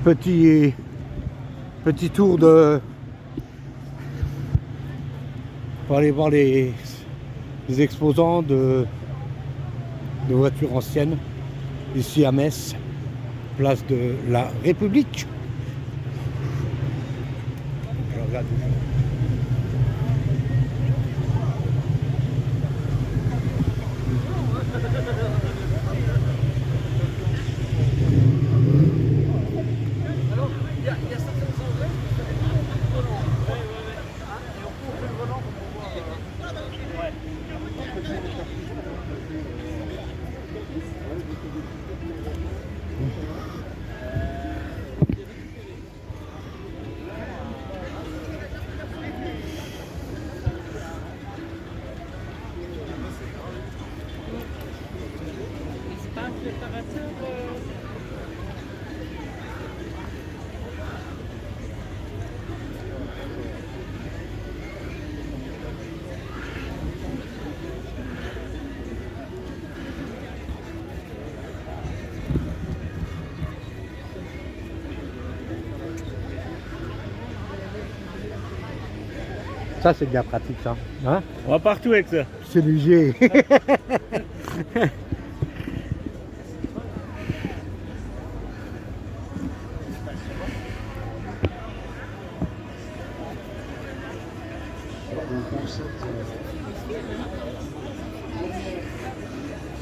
Petit tour pour aller voir les exposants de voitures anciennes ici à Metz, place de la République. Je regarde. Ça c'est bien pratique ça. Hein, on va partout avec ça. C'est léger.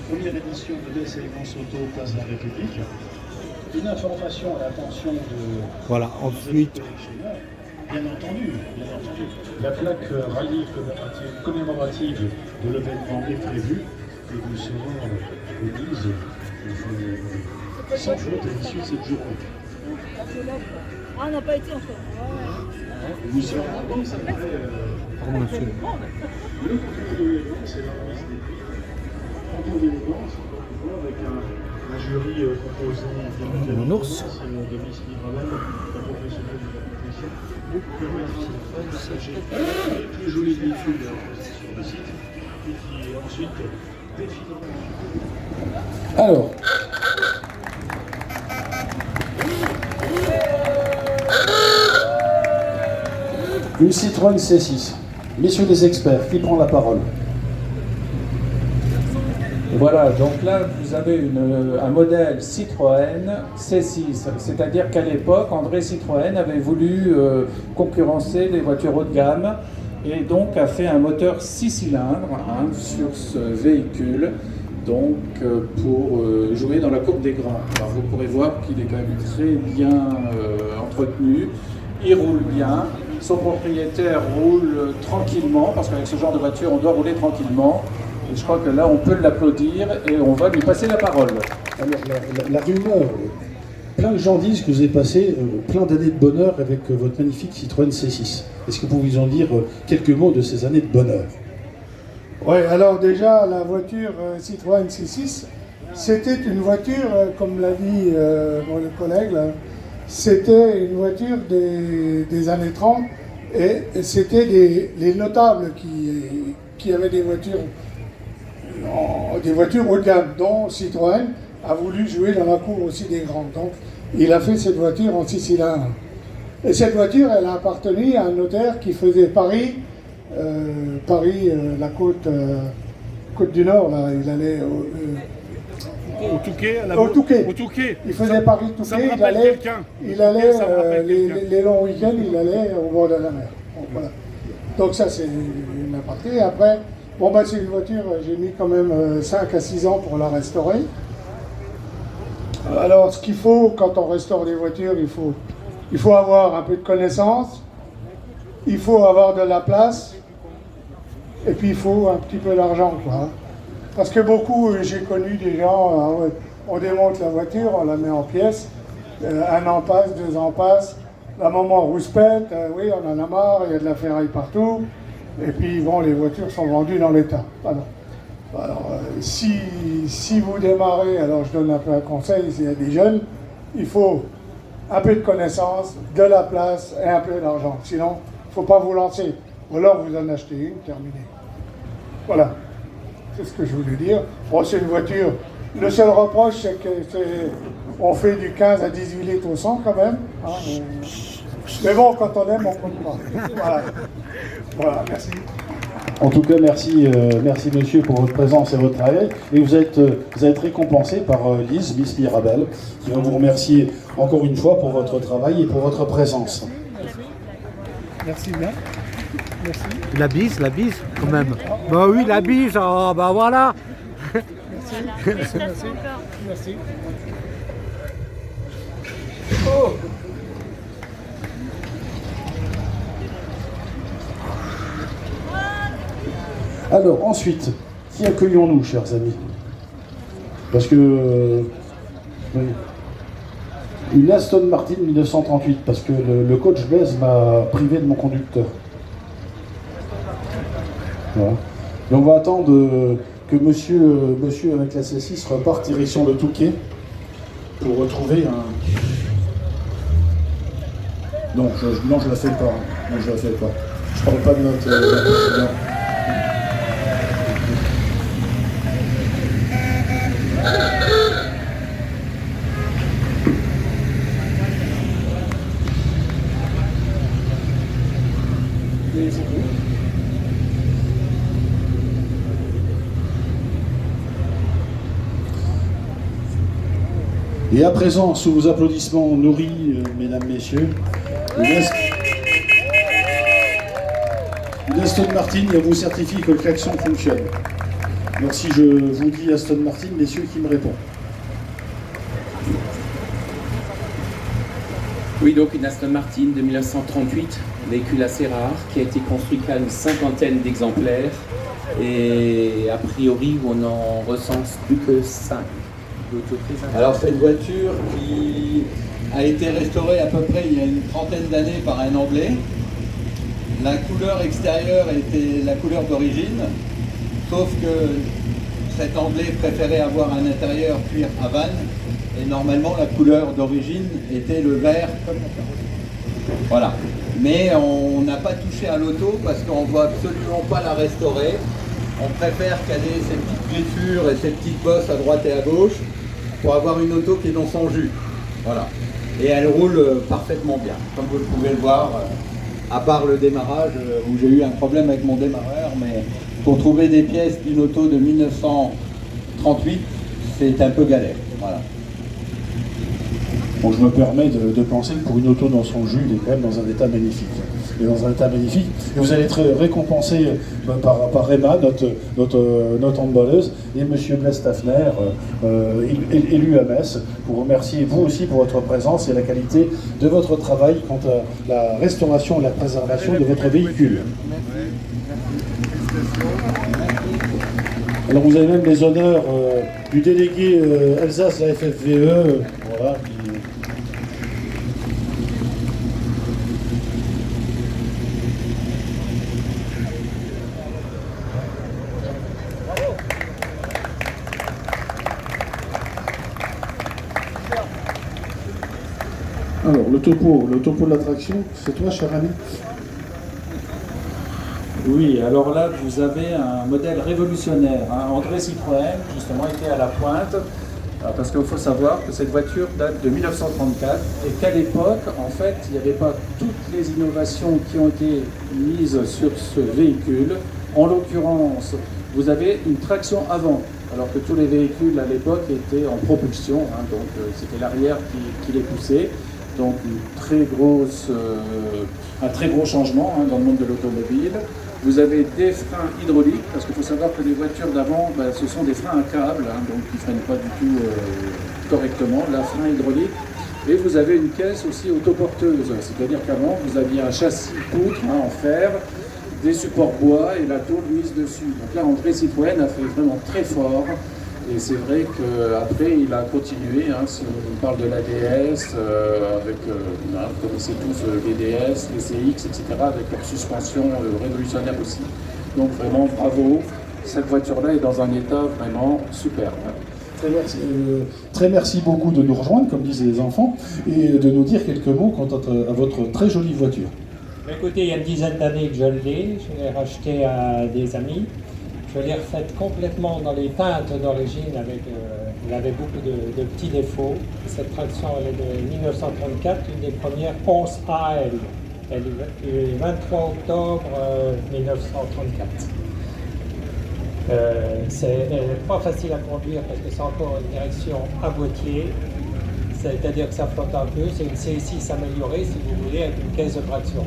Première édition de DS Elegance Auto, place de la République. Une information à l'attention de... Voilà, ensuite... Bien entendu. La plaque rallye commémorative de l'événement est prévue et nous serons remise sans faute à l'issue de cette journée. Ah, on n'a pas été encore. Nous serons remis après... Pardon, monsieur. Le concours de l'élégance, c'est la remise des prix. Concours d'élégance, avec un jury composé Mon ours. de Miss Libravel, un professionnel de la compétition, permettra de partager les plus jolis véhicules sur le site, et qui ensuite définira. Alors. Une Citroën C6. Messieurs les experts, qui prend la parole? Voilà, donc là vous avez un modèle Citroën C6, c'est-à-dire qu'à l'époque André Citroën avait voulu concurrencer les voitures haut de gamme et donc a fait un moteur 6 cylindres sur ce véhicule, donc pour jouer dans la courbe des grands. Alors vous pourrez voir qu'il est quand même très bien entretenu, il roule bien, son propriétaire roule tranquillement, parce qu'avec ce genre de voiture on doit rouler tranquillement. Et je crois que là, on peut l'applaudir et on va lui passer la parole. Alors, la rumeur, plein de gens disent que vous avez passé plein d'années de bonheur avec votre magnifique Citroën C6. Est-ce que vous pouvez nous en dire quelques mots de ces années de bonheur? Oui, alors déjà, la voiture Citroën C6, c'était une voiture, comme l'a dit mon collègue, là, c'était une voiture des années 30 et c'était les notables qui avaient des voitures haut de gamme, dont Citroën a voulu jouer dans la cour aussi des grands. Donc, il a fait cette voiture en 6 cylindres. Et cette voiture, elle a appartenu à un notaire qui faisait Paris, la côte du Nord, là. Il allait Au Touquet, au Touquet. Au Touquet. Il faisait Paris-Touquet, Ça me rappelle quelqu'un. il allait les longs week-ends, il allait au bord de la mer. Donc, voilà. Donc ça, c'est une aparté. Après, bon, bah, c'est une voiture, j'ai mis quand même 5 à 6 ans pour la restaurer. Alors, ce qu'il faut, quand on restaure des voitures, il faut avoir un peu de connaissance, il faut avoir de la place, et puis il faut un petit peu d'argent, quoi. Parce que beaucoup, j'ai connu des gens, on démonte la voiture, on la met en pièces, 1 an passe, 2 ans passent, la maman rouspète, oui, on en a marre, il y a de la ferraille partout. Et puis, bon, les voitures sont vendues dans l'état. Alors, si vous démarrez, alors je donne un peu un conseil, s'il y a des jeunes, il faut un peu de connaissances, de la place et un peu d'argent. Sinon, il ne faut pas vous lancer. Ou alors, vous en achetez une, terminé. Voilà. C'est ce que je voulais dire. Bon, c'est une voiture. Le seul reproche, c'est que On fait du 15 à 18 litres au 100 quand même. Hein, mais bon, quand on aime, on compte pas. Voilà. Voilà, merci. En tout cas, merci, merci monsieur pour votre présence et votre travail. Et vous êtes récompensé par Lise, Miss Mirabel, qui va vous remercier encore une fois pour votre travail et pour votre présence. Merci bien. Merci. La bise, quand même. Bah oui, la bise, oh, bah voilà. Merci. Merci. Oh. Alors, ensuite, qui accueillons-nous, chers amis? Parce que... oui. Une Aston Martin 1938, parce que le coach Blaise m'a privé de mon conducteur. Voilà. Et on va attendre que monsieur avec la C6 reparte direction le Touquet pour retrouver un... Non, je la fais pas. Non, je la fais pas. Je parle pas de notre... Et à présent, sous vos applaudissements nourris, mesdames, messieurs, une Aston Martin vous certifie que le klaxon fonctionne. Donc si je vous dis Aston Martin, messieurs, qui me répond? Oui, donc une Aston Martin de 1938, véhicule assez rare, qui a été construit qu'à une cinquantaine d'exemplaires. Et a priori, on n'en recense plus que 5. Alors c'est une voiture qui a été restaurée à peu près il y a une trentaine d'années par un Anglais. La couleur extérieure était la couleur d'origine, sauf que cet Anglais préférait avoir un intérieur cuir Havane, et normalement la couleur d'origine était le vert comme la carrosserie. Voilà. Mais on n'a pas touché à l'auto parce qu'on ne va absolument pas la restaurer. On préfère caler ces petites griffures et ces petites bosses à droite et à gauche pour avoir une auto qui est dans son jus. Voilà. Et elle roule parfaitement bien, comme vous pouvez le voir, à part le démarrage où j'ai eu un problème avec mon démarreur, mais pour trouver des pièces d'une auto de 1938, c'est un peu galère. Voilà. Bon, je me permets de penser que pour une auto dans son jus, il est quand même dans un état magnifique. Et dans un état magnifique. Et vous allez être récompensé par Emma, notre handballeuse, et monsieur Blaise Staffner, élu à Metz, pour remercier vous aussi pour votre présence et la qualité de votre travail quant à la restauration et la préservation de votre véhicule. Alors vous avez même les honneurs du délégué Alsace de la FFVE, voilà, qui... Alors, le topo de l'attraction, c'est toi, cher ami? Oui, alors là, vous avez un modèle révolutionnaire. Hein. André Citroën, justement, était à la pointe, parce qu'il faut savoir que cette voiture date de 1934 et qu'à l'époque, en fait, il n'y avait pas toutes les innovations qui ont été mises sur ce véhicule. En l'occurrence, vous avez une traction avant, alors que tous les véhicules à l'époque étaient en propulsion, hein, donc c'était l'arrière qui les poussait. Donc un très gros changement hein, dans le monde de l'automobile. Vous avez des freins hydrauliques, parce qu'il faut savoir que les voitures d'avant, ce sont des freins à câble, hein, donc qui ne freinent pas du tout correctement, la frein hydraulique. Et vous avez une caisse aussi autoporteuse, c'est-à-dire qu'avant, vous aviez un châssis poutre hein, en fer, des supports bois et la tôle mise dessus. Donc là, André Citroën a fait vraiment très fort. Et c'est vrai qu'après, il a continué, hein, si on parle de l'ADS, vous connaissez tous les DS, les CX, etc., avec leur suspension révolutionnaire aussi. Donc vraiment, bravo, cette voiture-là est dans un état vraiment superbe. Très merci beaucoup de nous rejoindre, comme disaient les enfants, et de nous dire quelques mots quant à votre très jolie voiture. Écoutez, il y a une dizaine d'années que je l'ai racheté à des amis. je veux dire, faite complètement dans les teintes d'origine, avec, il avait beaucoup de petits défauts. Cette traction, elle est de 1934, une des premières 11AL. Elle est du 23 octobre 1934. Elle n'est pas facile à conduire parce que c'est encore une direction à boîtier. C'est-à-dire que ça flotte un peu. C'est une C6 améliorée, si vous voulez, avec une caisse de traction.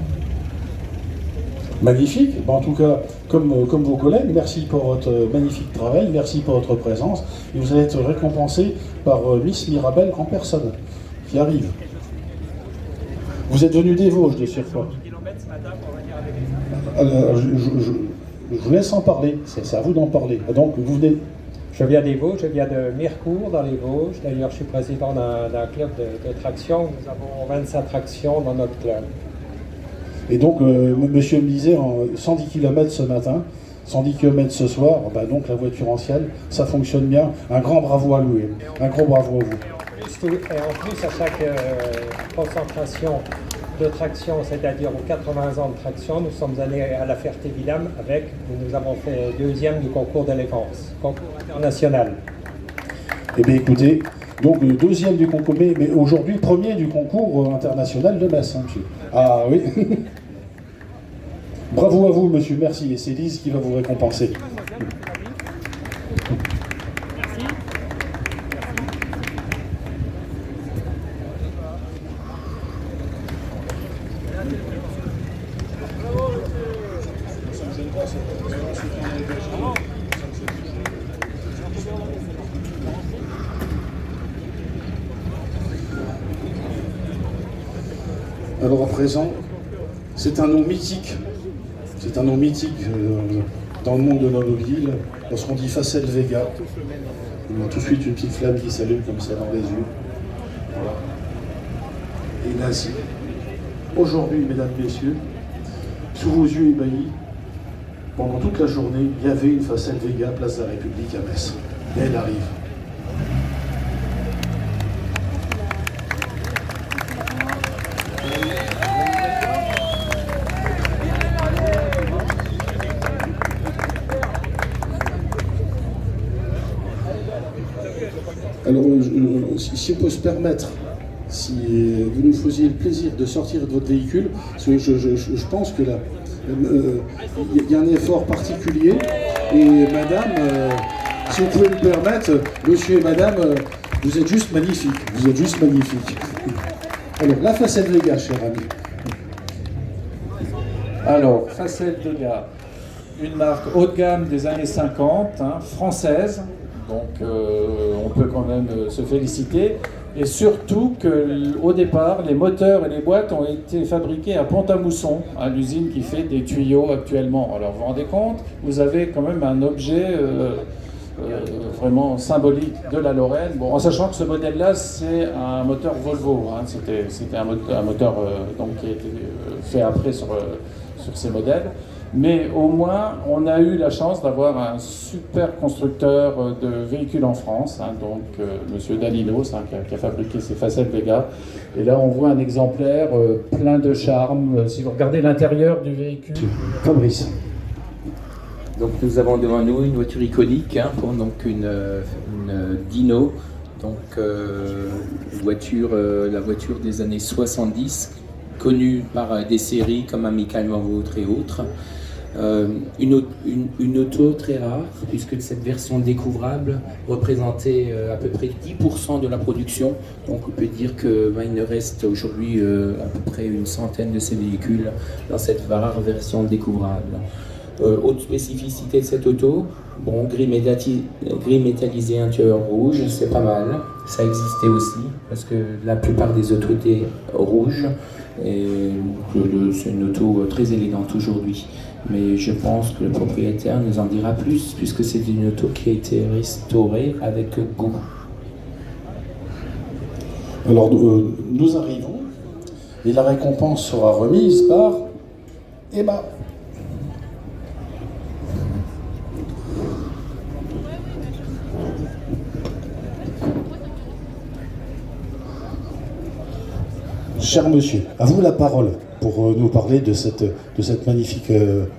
Magnifique. En tout cas, comme vos collègues, merci pour votre magnifique travail, merci pour votre présence. Et vous allez être récompensé par Miss Mirabel en personne, qui arrive. Vous êtes venu des Vosges de surcroît. Alors, je vous laisse en parler, c'est à vous d'en parler. Donc, vous venez... Je viens des Vosges, je viens de Mirecourt dans les Vosges. D'ailleurs, je suis président d'un club de traction. Nous avons 25 tractions dans notre club. Et donc, monsieur me disait, 110 km ce matin, 110 km ce soir, bah donc la voiture ancienne, ça fonctionne bien. Un grand bravo à Louis, un gros bravo à vous. Et en plus, à chaque concentration de traction, c'est-à-dire aux 80 ans de traction, nous sommes allés à la Ferté-Vidame avec, où nous avons fait deuxième du concours d'élégance, concours international. Eh bien écoutez, donc deuxième du concours, mais aujourd'hui premier du concours international de Metz, hein, monsieur. Ah oui. Bravo à vous, monsieur, merci. Et c'est Lise qui va vous récompenser. Alors à présent, c'est un nom mythique. C'est un nom mythique dans le monde de l'automobile. Lorsqu'on dit Facel Vega, on a tout de suite une petite flamme qui s'allume comme ça dans les yeux. Voilà. Et là, aujourd'hui, mesdames, messieurs, sous vos yeux ébahis, pendant toute la journée, il y avait une Facel Vega, place de la République à Metz. Et elle arrive. Alors, si on peut se permettre, si vous nous faisiez le plaisir de sortir de votre véhicule, parce que je pense que là, il y a un effort particulier, et madame, si vous pouvez me permettre, monsieur et madame, vous êtes juste magnifiques, vous êtes juste magnifiques. Alors, la Facel Vega, cher ami. Alors, Facel Vega, une marque haut de gamme des années 50, hein, française. Donc on peut quand même se féliciter. Et surtout qu'au départ, les moteurs et les boîtes ont été fabriqués à Pont-à-Mousson, à l'usine qui fait des tuyaux actuellement. Alors vous vous rendez compte, vous avez quand même un objet vraiment symbolique de la Lorraine. Bon, en sachant que ce modèle-là, c'est un moteur Volvo. Hein. C'était un moteur donc, qui a été fait après sur ces modèles. Mais au moins, on a eu la chance d'avoir un super constructeur de véhicules en France, hein, donc Monsieur Dalinos, hein, qui a fabriqué ces Facel Vega. Et là, on voit un exemplaire plein de charme. Si vous regardez l'intérieur du véhicule. Fabrice. Donc nous avons devant nous une voiture iconique, hein, donc une Dino, donc la voiture des années 70, connue par des séries comme Amical Van Vautre et autres. Une auto très rare, puisque cette version découvrable représentait à peu près 10% de la production. Donc on peut dire qu'il ne reste aujourd'hui à peu près une centaine de ces véhicules dans cette rare version découvrable. Autre spécificité de cette auto, bon, gris métallisé intérieur rouge, c'est pas mal. Ça existait aussi, parce que la plupart des autos étaient rouges. Et c'est une auto très élégante aujourd'hui. Mais je pense que le propriétaire nous en dira plus, puisque c'est une auto qui a été restaurée avec goût. Alors nous arrivons, et la récompense sera remise par Emma. cher monsieur, à vous la parole pour nous parler de cette magnifique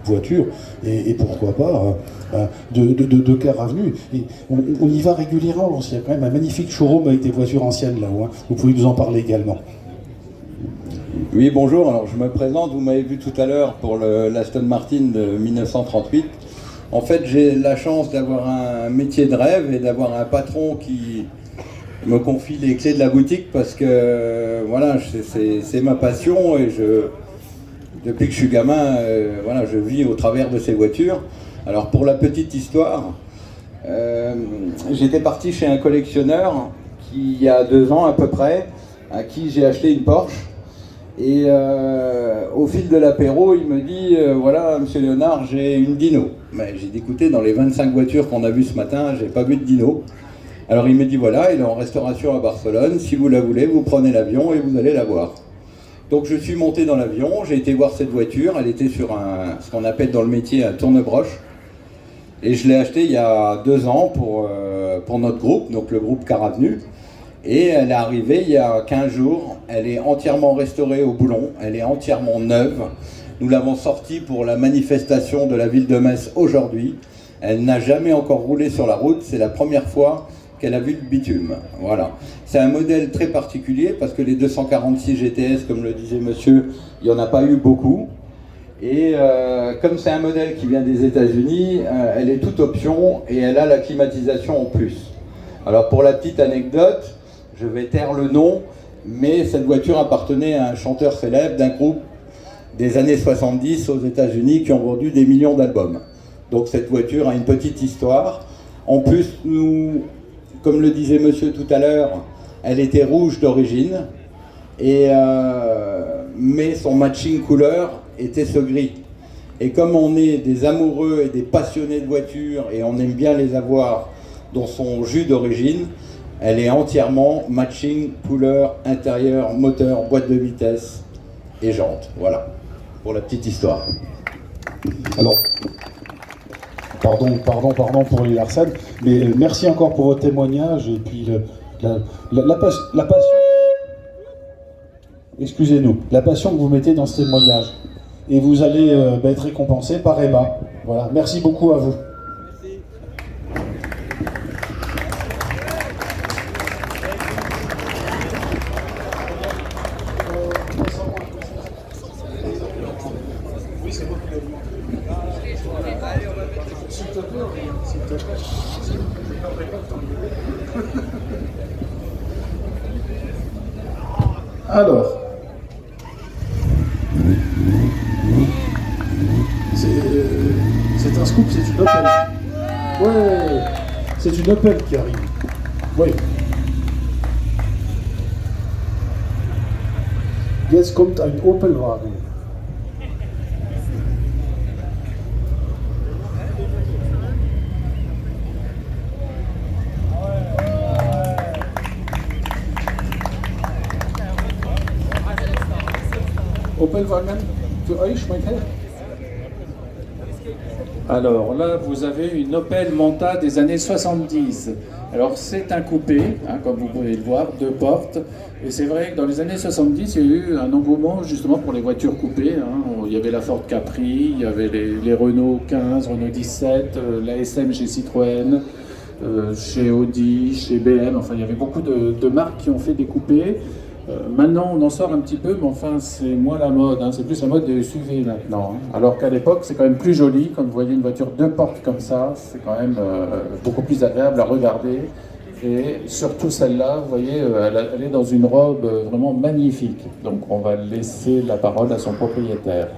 voiture et pourquoi pas de Car Avenue. Et on y va régulièrement, parce qu'il y a quand même un magnifique showroom avec des voitures anciennes là-haut. Hein. Vous pouvez nous en parler également. Oui, bonjour. Alors, je me présente. Vous m'avez vu tout à l'heure pour l'Aston Martin de 1938. En fait, j'ai la chance d'avoir un métier de rêve et d'avoir un patron qui me confie les clés de la boutique parce que voilà, c'est ma passion et depuis que je suis gamin, voilà, je vis au travers de ces voitures. Alors, pour la petite histoire, j'étais parti chez un collectionneur qui, il y a 2 ans à peu près, à qui j'ai acheté une Porsche. Et au fil de l'apéro, il me dit voilà, monsieur Léonard, j'ai une Dino. Mais j'ai dit écoutez, dans les 25 voitures qu'on a vues ce matin, j'ai pas vu de Dino. Alors il me dit voilà, il est en restauration à Barcelone, si vous la voulez, vous prenez l'avion et vous allez la voir. Donc je suis monté dans l'avion, j'ai été voir cette voiture, elle était sur ce qu'on appelle dans le métier un tourne-broche. Et je l'ai achetée il y a 2 ans pour notre groupe, donc le groupe Car Avenue. Et elle est arrivée il y a 15 jours, elle est entièrement restaurée au boulon, elle est entièrement neuve. Nous l'avons sortie pour la manifestation de la ville de Metz aujourd'hui. Elle n'a jamais encore roulé sur la route, c'est la première fois qu'elle a vu le bitume. Voilà. C'est un modèle très particulier parce que les 246 GTS, comme le disait monsieur, il n'y en a pas eu beaucoup. Et comme c'est un modèle qui vient des États-Unis, elle est toute option et elle a la climatisation en plus. Alors pour la petite anecdote, je vais taire le nom, mais cette voiture appartenait à un chanteur célèbre d'un groupe des années 70 aux États-Unis qui ont vendu des millions d'albums. Donc cette voiture a une petite histoire. En plus, nous, comme le disait monsieur tout à l'heure, elle était rouge d'origine, mais son matching couleur était ce gris. Et comme on est des amoureux et des passionnés de voitures et on aime bien les avoir dans son jus d'origine, elle est entièrement matching, couleur, intérieur, moteur, boîte de vitesse et jantes. Voilà, pour la petite histoire. Alors, pardon pour les Larsen, mais merci encore pour votre témoignage et puis la passion. Excusez-nous, la passion que vous mettez dans ce témoignage. Et vous allez être récompensé par Emma. Voilà, merci beaucoup à vous. Alors, c'est un scoop, c'est une Opel. Ouais, c'est une Opel qui arrive. Oui. Jetzt kommt ein Opelwagen. Opelwagen für euch, mein Herr. Alors là, vous avez une Opel Monta des années 70. Alors c'est un coupé, hein, comme vous pouvez le voir, 2 portes. Et c'est vrai que dans les années 70, il y a eu un engouement justement pour les voitures coupées. Hein. Il y avait la Ford Capri, il y avait les Renault 15, Renault 17, la SM chez Citroën, chez Audi, chez BM. Enfin, il y avait beaucoup de marques qui ont fait des coupés. Maintenant, on en sort un petit peu, mais enfin, c'est moins la mode. Hein. C'est plus la mode des SUV maintenant. Hein. Alors qu'à l'époque, c'est quand même plus joli. Quand vous voyez une voiture 2 portes comme ça, c'est quand même beaucoup plus agréable à regarder. Et surtout celle-là, vous voyez, elle est dans une robe vraiment magnifique. Donc, on va laisser la parole à son propriétaire.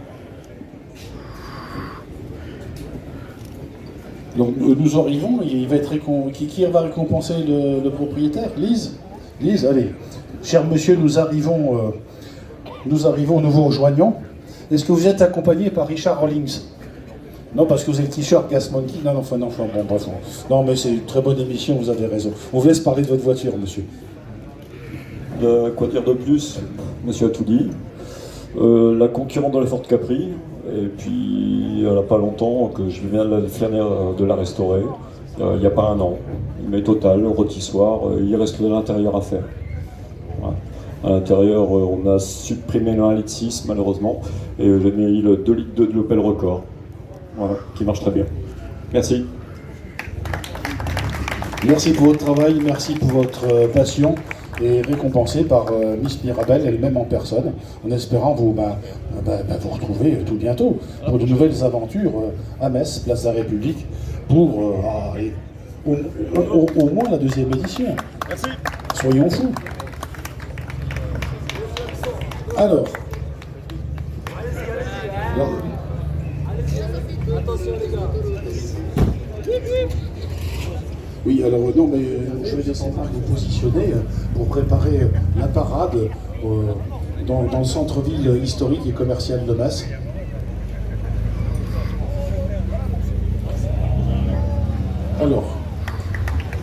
Donc, nous arrivons. Il va être qui va récompenser le propriétaire? Lise, allez. Cher monsieur, nous arrivons, nous vous rejoignons. Est-ce que vous êtes accompagné par Richard Rawlings? Non, parce que vous êtes t-shirt Gas Monkey. Non, bon, bref. Non, mais c'est une très bonne émission, vous avez raison. On vous laisse parler de votre voiture, monsieur. Quoi dire de plus? Monsieur a tout dit. La concurrente de la Ford Capri, et puis il n'y a pas longtemps que je viens de la restaurer, il n'y a pas 1 an. Mais total, rôtissoir, il reste de l'intérieur à faire. Voilà. À l'intérieur, on a supprimé le 1,6 litre malheureusement, et j'ai mis le 2,2 litres de l'Opel Record, voilà, qui marche très bien. Merci. Merci pour votre travail, merci pour votre passion, et récompensé par Miss Mirabel elle-même en personne, en espérant vous retrouver tout bientôt pour de nouvelles aventures à Metz, place de la République, pour au moins la 2e édition. Merci. Soyons fous. Alors. Attention les gars. Oui, alors non, mais je vais laisser Marc vous positionner pour préparer la parade dans le centre-ville historique et commercial de Metz. Alors,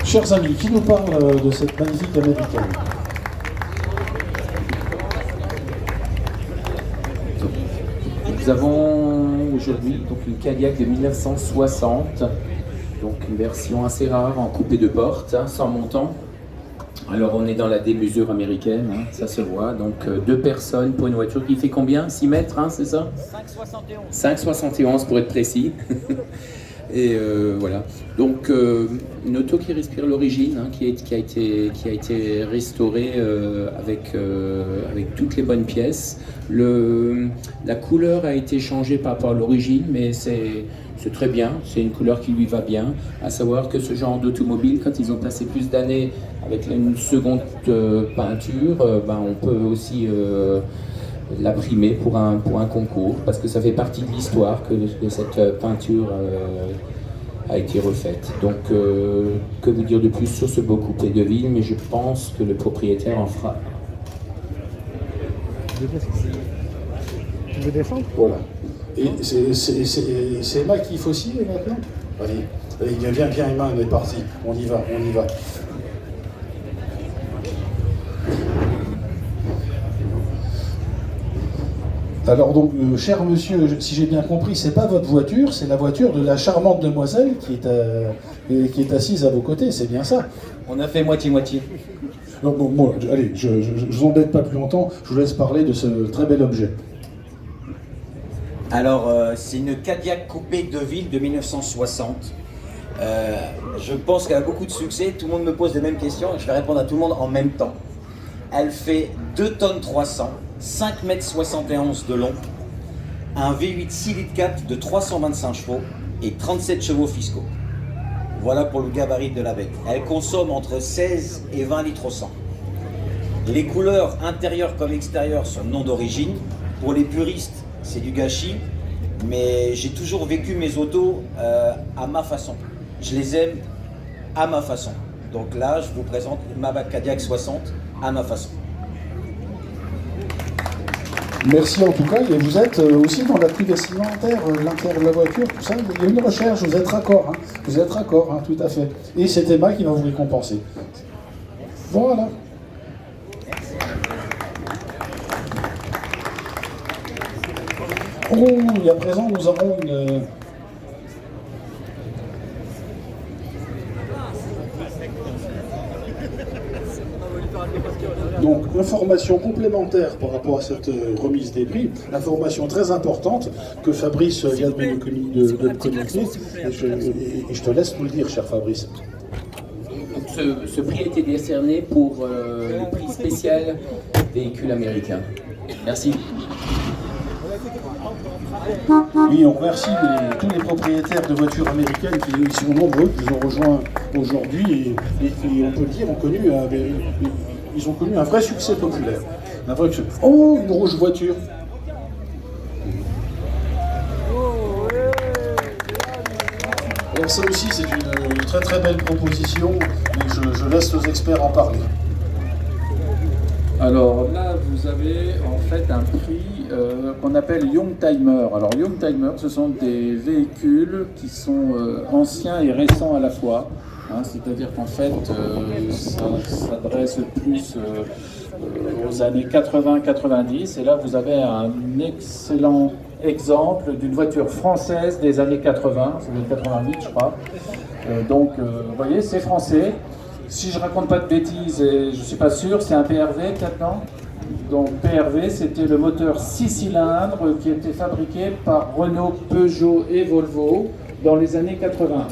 chers amis, qui nous parle de cette magnifique américaine? Nous avons aujourd'hui donc une Cadillac de 1960, donc une version assez rare en coupé de porte, hein, sans montant. Alors on est dans la démesure américaine, hein, ça se voit, donc 2 personnes pour une voiture qui fait combien? 6 mètres, hein, c'est ça? 5,71. 5,71 pour être précis. Et voilà, donc une auto qui respire l'origine, hein, qui a été restaurée avec toutes les bonnes pièces. La couleur a été changée par rapport à l'origine, mais c'est très bien, c'est une couleur qui lui va bien. À savoir que ce genre d'automobile, quand ils ont passé plus d'années avec une seconde peinture, on peut aussi la primer pour un concours, parce que ça fait partie de l'histoire que cette peinture a été refaite. Donc, que vous dire de plus sur ce beau coupé de ville, mais je pense que le propriétaire en fera. Tu veux descendre? Voilà. Et c'est Emma qui faut aussi maintenant? Allez, viens Emma, on est parti, on y va. Alors donc, cher monsieur, si j'ai bien compris, c'est pas votre voiture, c'est la voiture de la charmante demoiselle qui est assise à vos côtés, c'est bien ça? On a fait moitié-moitié. Bon, allez, je vous embête pas plus longtemps, je vous laisse parler de ce très bel objet. Alors, c'est une Cadillac coupée de ville de 1960. Je pense qu'elle a beaucoup de succès, tout le monde me pose les mêmes questions, et je vais répondre à tout le monde en même temps. Elle fait 2 tonnes 300, 5,71 m de long, un V8 6 litres 4 de 325 chevaux et 37 chevaux fiscaux. Voilà pour le gabarit de la bête. Elle consomme entre 16 et 20 litres au 100. Les couleurs intérieures comme extérieures sont non d'origine. Pour les puristes, c'est du gâchis, mais j'ai toujours vécu mes autos à ma façon. Je les aime à ma façon. Donc là, je vous présente ma Cadillac 60 à ma façon. Merci en tout cas, et vous êtes aussi dans la pluie vestimentaire, l'intérieur de la voiture, tout ça, il y a une recherche, vous êtes raccord, tout à fait. Et c'est Emma qui va vous récompenser. Voilà. Oh, et à présent, nous avons une... Donc, information complémentaire par rapport à cette remise des prix, information très importante que Fabrice vient de me communiquer, et je te laisse nous le dire, cher Fabrice. Donc, ce prix a été décerné pour le prix spécial véhicule américain. Merci. Oui, on remercie tous les propriétaires de voitures américaines qui sont nombreux, qui nous ont rejoints aujourd'hui, et on peut le dire, ils ont connu un vrai succès populaire. Un vrai succès. Oh, une rouge voiture. Alors ça aussi, c'est une très très belle proposition, mais je laisse aux experts en parler. Alors là, vous avez en fait un prix qu'on appelle Youngtimer. Alors Youngtimer, ce sont des véhicules qui sont anciens et récents à la fois. Hein, c'est-à-dire qu'en fait, ça s'adresse plus aux années 80-90. Et là, vous avez un excellent exemple d'une voiture française des années 80, c'est les 88 je crois. Donc, vous voyez, c'est français. Si je raconte pas de bêtises, et je suis pas sûr, c'est un PRV, 4 ans. Donc PRV, c'était le moteur 6 cylindres qui était fabriqué par Renault, Peugeot et Volvo dans les années 80.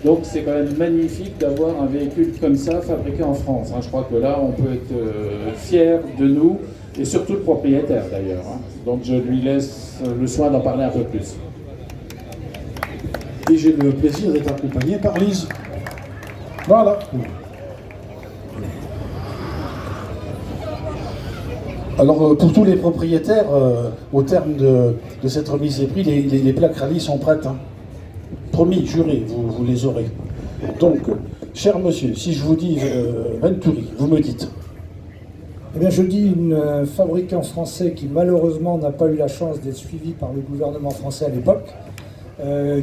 Donc c'est quand même magnifique d'avoir un véhicule comme ça fabriqué en France. Je crois que là, on peut être fier de nous, et surtout le propriétaire d'ailleurs. Donc je lui laisse le soin d'en parler un peu plus. Et j'ai le plaisir d'être accompagné par Lise. Voilà. Alors pour tous les propriétaires, au terme de cette remise des prix, les plaques rallye sont prêtes. Hein. Promis, juré, vous les aurez. Donc, cher monsieur, si je vous dis Venturi, vous me dites. Eh bien, je dis un fabricant français qui malheureusement n'a pas eu la chance d'être suivi par le gouvernement français à l'époque,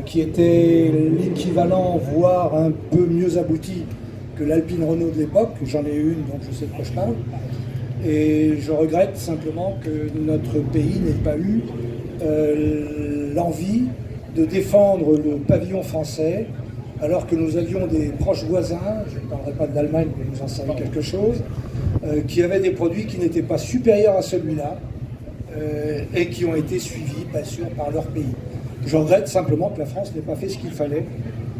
qui était l'équivalent, voire un peu mieux abouti que l'Alpine Renault de l'époque. J'en ai une, donc je sais de quoi je parle. Et je regrette simplement que notre pays n'ait pas eu l'envie de défendre le pavillon français, alors que nous avions des proches voisins, je ne parlerai pas de l'Allemagne, mais vous en savez quelque chose, qui avaient des produits qui n'étaient pas supérieurs à celui-là, et qui ont été suivis, bien sûr, par leur pays. Je regrette simplement que la France n'ait pas fait ce qu'il fallait,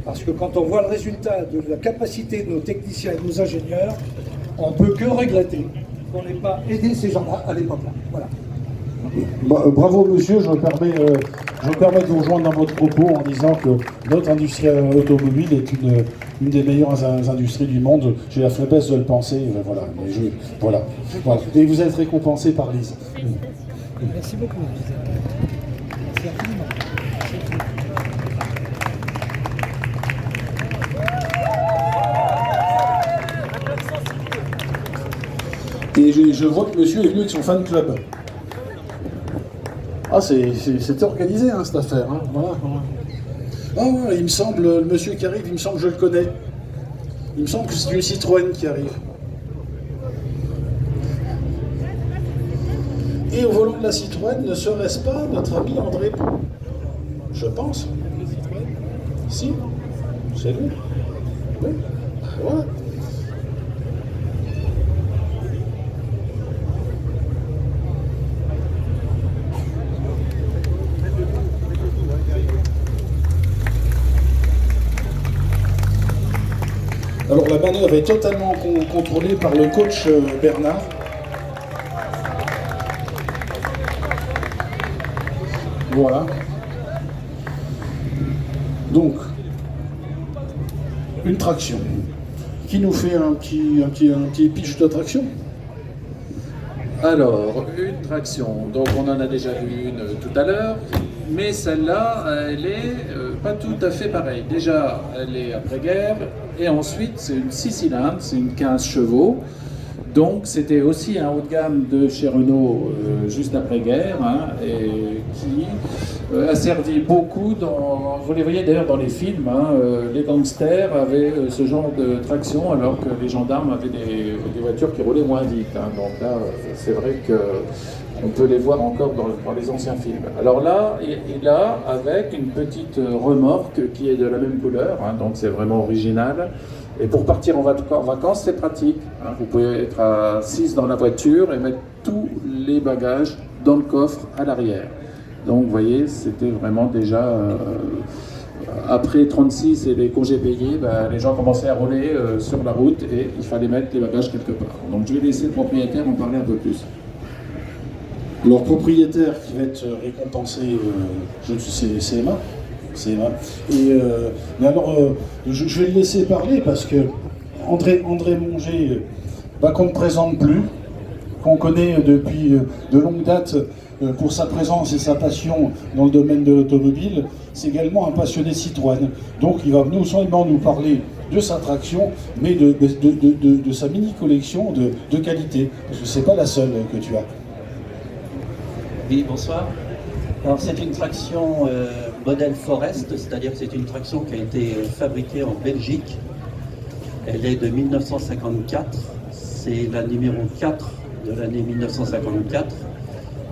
parce que quand on voit le résultat de la capacité de nos techniciens et de nos ingénieurs, on ne peut que regretter qu'on n'ait pas aidé ces gens-là à l'époque-là. Voilà. Bravo monsieur, je me permets de vous rejoindre dans votre propos en disant que notre industrie automobile est une des meilleures industries du monde. J'ai la faiblesse de le penser, voilà. Mais voilà. Et vous êtes récompensé par Lise. Merci beaucoup. Merci infiniment. Et je vois que monsieur est venu avec son fan club. Ah, c'est organisé, hein, cette affaire. Hein. Voilà. Ah ouais, il me semble, le monsieur qui arrive, il me semble que je le connais. Il me semble que c'est une Citroën qui arrive. Et au volant de la Citroën, ne serait-ce pas notre ami André Pau? Je pense. Si, c'est lui. Oui, voilà. Alors la manœuvre est totalement contrôlée par le coach Bernard. Voilà. Donc, une traction. Qui nous fait un petit pitch de traction? Alors, une traction. Donc on en a déjà vu une tout à l'heure, mais celle-là, elle est pas tout à fait pareille. Déjà, elle est après-guerre, et ensuite c'est une 6 cylindres, c'est une 15 chevaux. Donc c'était aussi un haut de gamme de chez Renault juste après-guerre, hein, et qui a servi beaucoup dans... Vous les voyez d'ailleurs dans les films, hein, les gangsters avaient ce genre de traction alors que les gendarmes avaient des voitures qui roulaient moins vite. Hein. Donc là, c'est vrai qu'on peut les voir encore dans les anciens films. Alors là, il a avec une petite remorque qui est de la même couleur, hein, donc c'est vraiment original. Et pour partir en vacances, c'est pratique. Hein. Vous pouvez être à 6 dans la voiture et mettre tous les bagages dans le coffre à l'arrière. Donc vous voyez, c'était vraiment déjà... après 36 et les congés payés, les gens commençaient à rouler sur la route et il fallait mettre les bagages quelque part. Donc je vais laisser le propriétaire en parler un peu plus. Leur propriétaire qui va être récompensé, c'est Emma. C'est Emma. Mais alors, je vais le laisser parler parce que André Monger, qu'on ne présente plus, qu'on connaît depuis de longue date pour sa présence et sa passion dans le domaine de l'automobile, c'est également un passionné Citroën. Donc il va non seulement nous parler de sa traction, mais de sa mini-collection de qualité. Parce que c'est pas la seule que tu as. Oui, bonsoir. Alors c'est une traction modèle Forest, c'est-à-dire que c'est une traction qui a été fabriquée en Belgique. Elle est de 1954, c'est la numéro 4 de l'année 1954.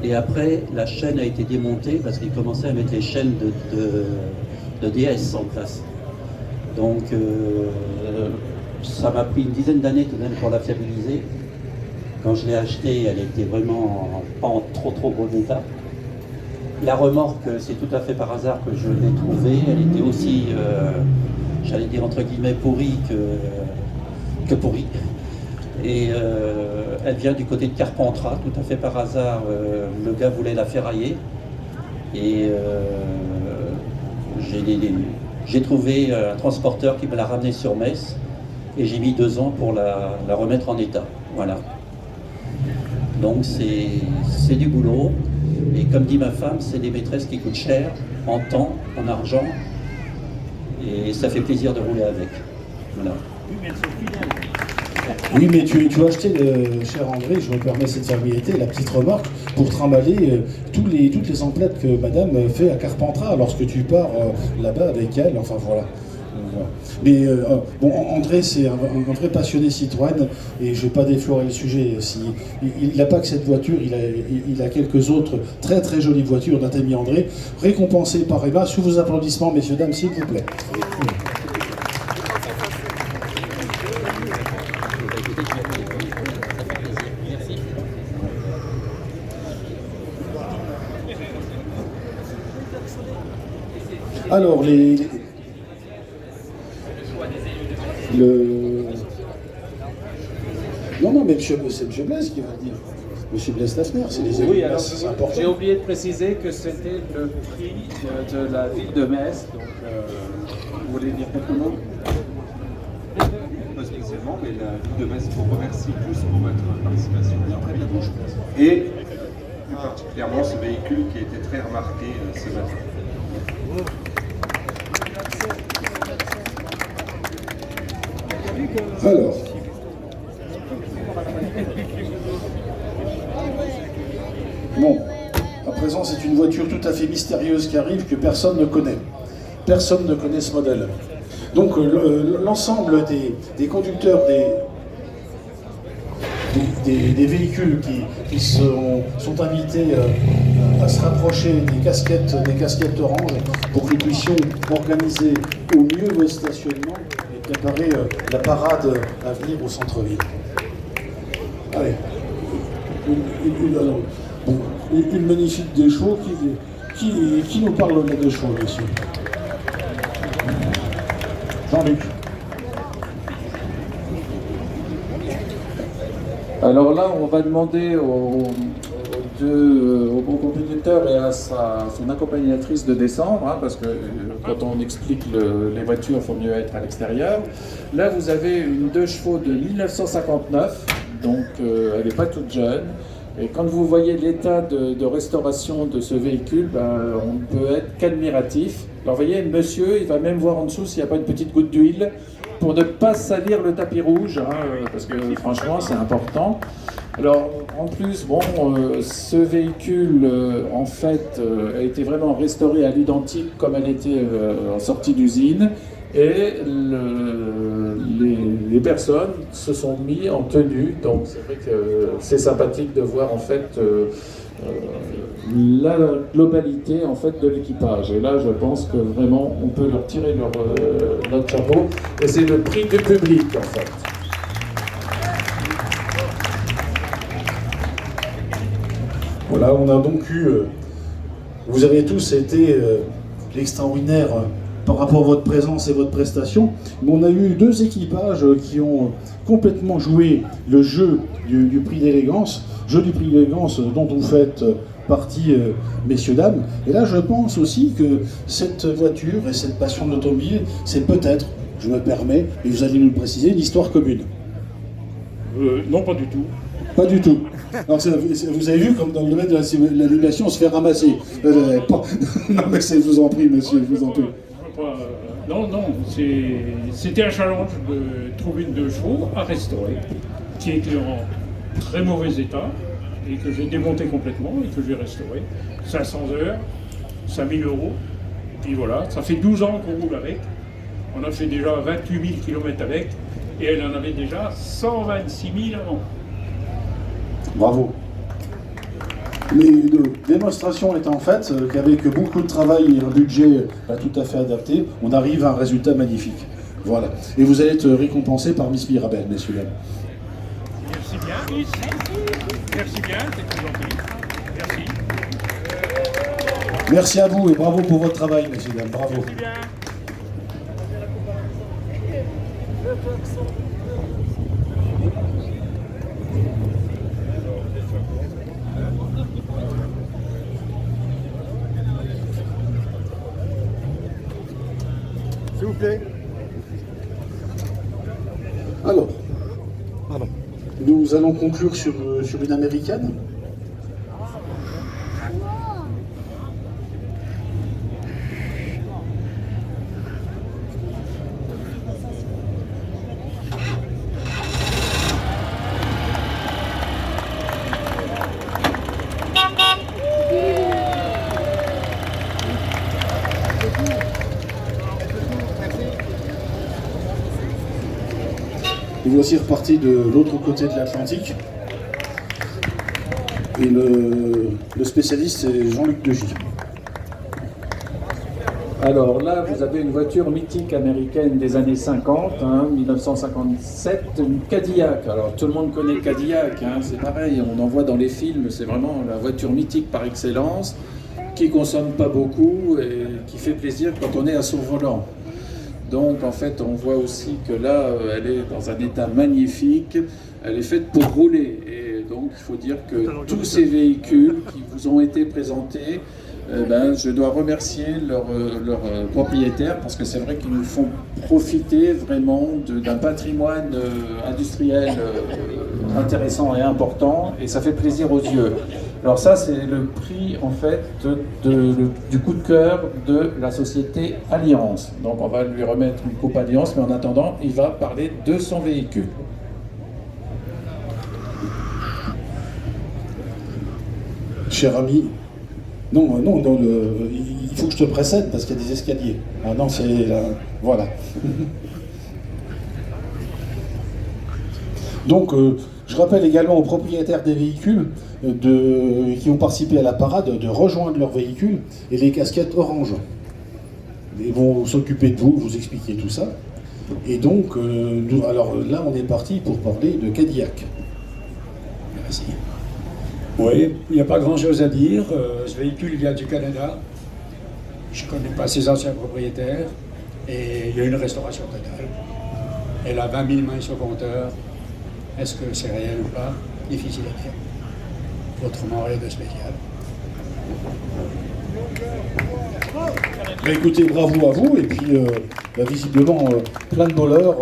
Et après, la chaîne a été démontée parce qu'ils commençaient à mettre les chaînes de DS en place. Donc ça m'a pris une dizaine d'années tout de même pour la fiabiliser. Quand je l'ai achetée, elle était vraiment pas en trop bon état. La remorque, c'est tout à fait par hasard que je l'ai trouvée. Elle était aussi, j'allais dire entre guillemets, pourrie que pourrie. Et elle vient du côté de Carpentras, tout à fait par hasard. Le gars voulait la ferrailler. Et j'ai trouvé un transporteur qui me l'a ramené sur Metz. Et j'ai mis 2 ans pour la remettre en état. Voilà. Donc c'est du boulot. Et comme dit ma femme, c'est des maîtresses qui coûtent cher, en temps, en argent. Et ça fait plaisir de rouler avec. Voilà. Oui, mais tu as acheté, cher André, je me permets cette familiarité, la petite remorque pour trimballer toutes les emplettes que madame fait à Carpentras lorsque tu pars là-bas avec elle. Enfin voilà. Mais bon, André, c'est un vrai passionné Citroën et je ne vais pas déflorer le sujet. Il n'a pas que cette voiture, il a quelques autres très très jolies voitures, notre ami André, récompensées par Emma. Sous vos applaudissements, messieurs, dames, s'il vous plaît. Alors, Non, mais c'est M. Blaise qui va le dire. M. Blaise Lafner, c'est les élus. Oui, alors c'est important. j'ai oublié de préciser que c'était le prix de la ville de Metz. Donc, vous voulez dire quelques mots? Pas spécialement, mais la ville de Metz vous remercie plus pour votre participation. Très bien, je pense. Et plus particulièrement ce véhicule qui a été très remarqué ce matin. Alors, bon, à présent c'est une voiture tout à fait mystérieuse qui arrive que personne ne connaît. Personne ne connaît ce modèle. Donc l'ensemble des conducteurs des véhicules qui sont invités à se rapprocher des casquettes oranges pour que nous puissions organiser au mieux vos stationnements et préparer la parade à venir au centre-ville. Allez, une magnifique des chevaux qui nous parle là de chevaux, messieurs. Jean-Luc. Alors là, on va demander au bon conducteur et à son accompagnatrice de descendre, hein, parce que quand on explique les voitures, il faut mieux être à l'extérieur. Là, vous avez une 2 chevaux de 1959, donc elle n'est pas toute jeune. Et quand vous voyez l'état de restauration de ce véhicule, on ne peut être qu'admiratif. Alors vous voyez, monsieur, il va même voir en dessous s'il n'y a pas une petite goutte d'huile pour ne pas salir le tapis rouge, hein, parce que franchement c'est important. Alors en plus, bon, ce véhicule en fait a été vraiment restauré à l'identique comme elle était en sortie d'usine. Et les personnes se sont mis en tenue, donc c'est vrai que c'est sympathique de voir en fait la globalité en fait de l'équipage. Et là, je pense que vraiment, on peut leur tirer notre chapeau. Et c'est le prix du public en fait. Voilà, on a donc eu. Vous avez tous été extraordinaires par rapport à votre présence et votre prestation. Mais on a eu 2 équipages qui ont complètement joué le jeu du prix d'élégance, jeu du prix d'élégance dont vous faites partie, messieurs, dames. Et là, je pense aussi que cette voiture et cette passion de l'automobile, c'est peut-être, je me permets, et vous allez nous le préciser, une histoire commune. Non, pas du tout. Pas du tout. Alors, vous avez vu comme dans le domaine de l'animation, on se fait ramasser. Non, mais je vous en prie, monsieur, je vous en prie. Non, c'était un challenge de trouver une 2 chevaux à restaurer, qui était en très mauvais état, et que j'ai démonté complètement, et que j'ai restauré. 500 heures, 5000 €, puis voilà, ça fait 12 ans qu'on roule avec. On a fait déjà 28 000 km avec, et elle en avait déjà 126 000 avant. Bravo. Mais de démonstration étant faite, qu'avec beaucoup de travail et un budget tout à fait adapté, on arrive à un résultat magnifique. Voilà. Et vous allez être récompensé par Miss Mirabel, messieurs. Merci bien. Merci bien, c'est très gentil. Merci. Merci à vous et bravo pour votre travail, messieurs dames. Bravo. Merci bien. S'il vous plaît. Alors, nous allons conclure sur une américaine. Nous voici repartis de l'autre côté de l'Atlantique. Et le spécialiste, c'est Jean-Luc Degy. Alors là, vous avez une voiture mythique américaine des années 50, 1957, une Cadillac. Alors tout le monde connaît Cadillac, c'est pareil, on en voit dans les films, c'est vraiment la voiture mythique par excellence, qui consomme pas beaucoup et qui fait plaisir quand on est à son volant. Donc en fait, on voit aussi que là, elle est dans un état magnifique, elle est faite pour rouler. Et donc il faut dire que tous ces véhicules qui vous ont été présentés, je dois remercier leurs propriétaires parce que c'est vrai qu'ils nous font profiter vraiment d'un patrimoine industriel intéressant et important et ça fait plaisir aux yeux. Alors ça c'est le prix en fait du coup de cœur de la société Alliance. Donc on va lui remettre une coupe Alliance mais en attendant il va parler de son véhicule. Cher ami, non, il faut que je te précède parce qu'il y a des escaliers. Ah non, c'est là, voilà. Donc, je rappelle également aux propriétaires des véhicules qui ont participé à la parade de rejoindre leur véhicule et les casquettes orange. Ils vont s'occuper de vous, vous expliquer tout ça. Et donc, alors là, on est parti pour parler de Cadillac. Merci. Oui, il n'y a pas grand-chose à dire. Ce véhicule vient du Canada. Je ne connais pas ses anciens propriétaires. Et il y a une restauration totale. Elle a 20 000 mains sur compteur. Est-ce que c'est réel ou pas? Difficile à dire. Autrement, rien de spécial. Écoutez, bravo à vous. Et puis, visiblement, plein de voleurs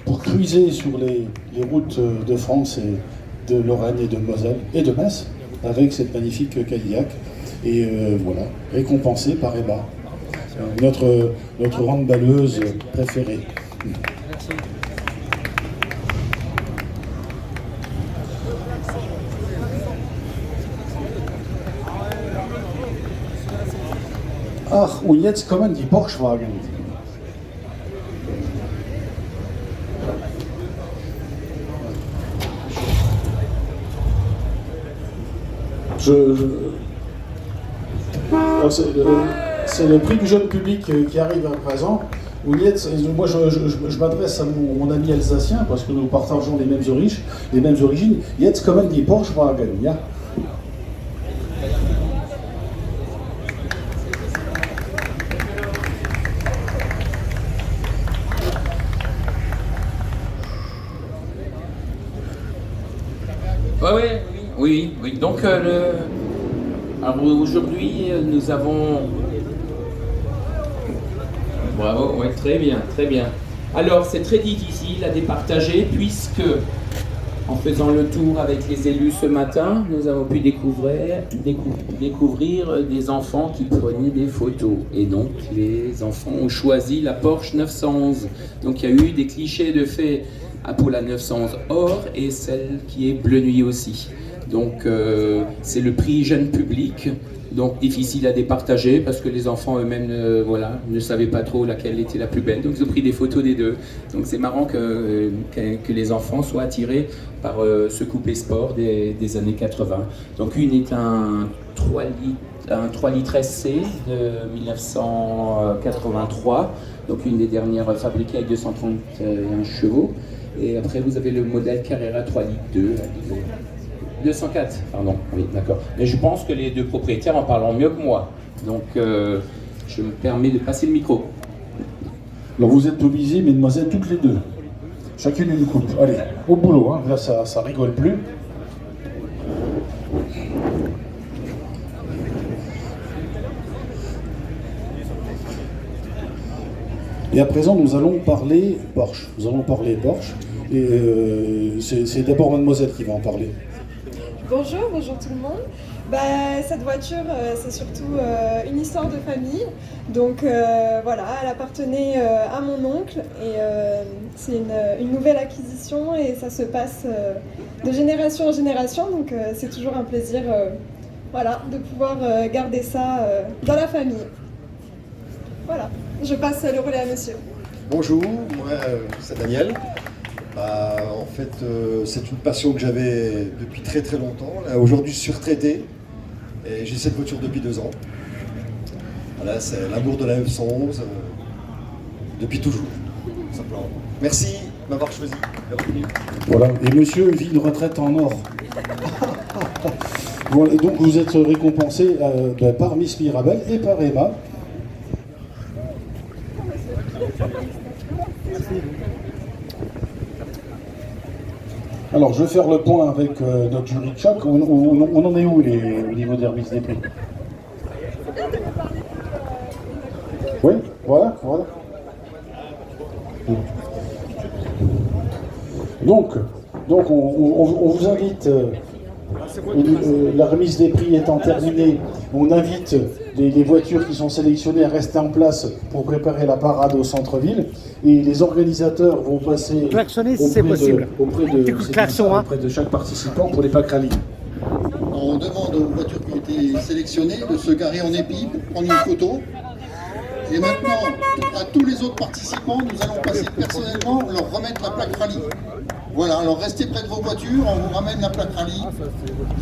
pour cruiser sur les routes de France et de Lorraine et de Moselle et de Metz avec cette magnifique Cadillac et voilà, récompensée par Emma, notre handballeuse préférée. Ach, und jetzt kommen die Borgwagen. C'est le prix du jeune public qui arrive à présent. Moi, je m'adresse à mon ami alsacien parce que nous partageons les mêmes origines. Jetzt kommen die Borgwagen, ja. Oui. Donc, aujourd'hui, nous avons... Bravo, oui, très bien. Alors, c'est très difficile à départager puisque, en faisant le tour avec les élus ce matin, nous avons pu découvrir des enfants qui prenaient des photos. Et donc, les enfants ont choisi la Porsche 911. Donc, il y a eu des clichés de fait pour la 911 or et celle qui est bleu nuit aussi. Donc c'est le prix jeune public, donc difficile à départager parce que les enfants eux-mêmes ne savaient pas trop laquelle était la plus belle, donc ils ont pris des photos des deux. Donc c'est marrant que les enfants soient attirés par ce coupé sport des années 80. Donc une est un 3 litres SC de 1983, donc une des dernières fabriquées avec 231 chevaux. Et après vous avez le modèle Carrera 3 litres 2. 204, pardon, oui, d'accord. Mais je pense que les deux propriétaires en parleront mieux que moi. Donc, je me permets de passer le micro. Alors vous êtes obligés, mesdemoiselles, toutes les deux. Chacune une coupe. Allez, au boulot, hein. Là ça rigole plus. Et à présent, nous allons parler Porsche. Nous allons parler Porsche. Et c'est d'abord mademoiselle qui va en parler. Bonjour tout le monde. Cette voiture, c'est surtout une histoire de famille. Donc voilà, elle appartenait à mon oncle et c'est une nouvelle acquisition et ça se passe de génération en génération. Donc c'est toujours un plaisir voilà, de pouvoir garder ça dans la famille. Voilà, je passe le relais à monsieur. Bonjour, moi c'est Daniel. En fait, c'est une passion que j'avais depuis très très longtemps. Aujourd'hui, je suis retraité et j'ai cette voiture depuis 2 ans. Voilà, c'est l'amour de la F111 depuis toujours, simplement. Merci de m'avoir choisi. Voilà, et monsieur vit une retraite en or. Voilà, donc vous êtes récompensé par Miss Mirabel et par Emma. Alors, je vais faire le point avec notre jury de choc. On en est où au niveau des remises des prix? Oui, voilà. Donc on vous invite, la remise des prix étant terminée, on invite les voitures qui sont sélectionnées à rester en place pour préparer la parade au centre-ville. Et les organisateurs vont passer auprès de chaque participant pour les packs rallye. On demande aux voitures qui ont été sélectionnées de se garer en épi pour prendre une photo. Et maintenant, à tous les autres participants, nous allons passer personnellement leur remettre la plaque rallye. Voilà, alors restez près de vos voitures, on vous ramène la plaque rallye.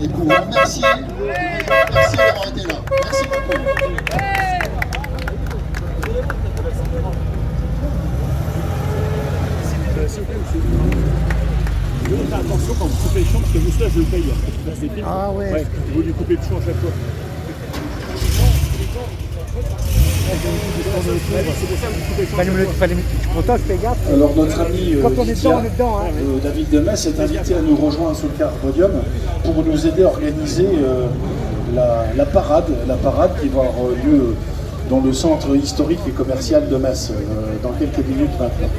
Et pour vous remercier, merci d'avoir été là. Merci beaucoup. Attention quand vous coupez le champ, parce que vous là je le paye. Ah ouais. Vous lui coupez le champ à chaque fois. Alors notre ami David Demès est invité à nous rejoindre sur le car podium pour nous aider à organiser la parade qui va avoir lieu dans le centre historique et commercial de Metz dans quelques minutes maintenant.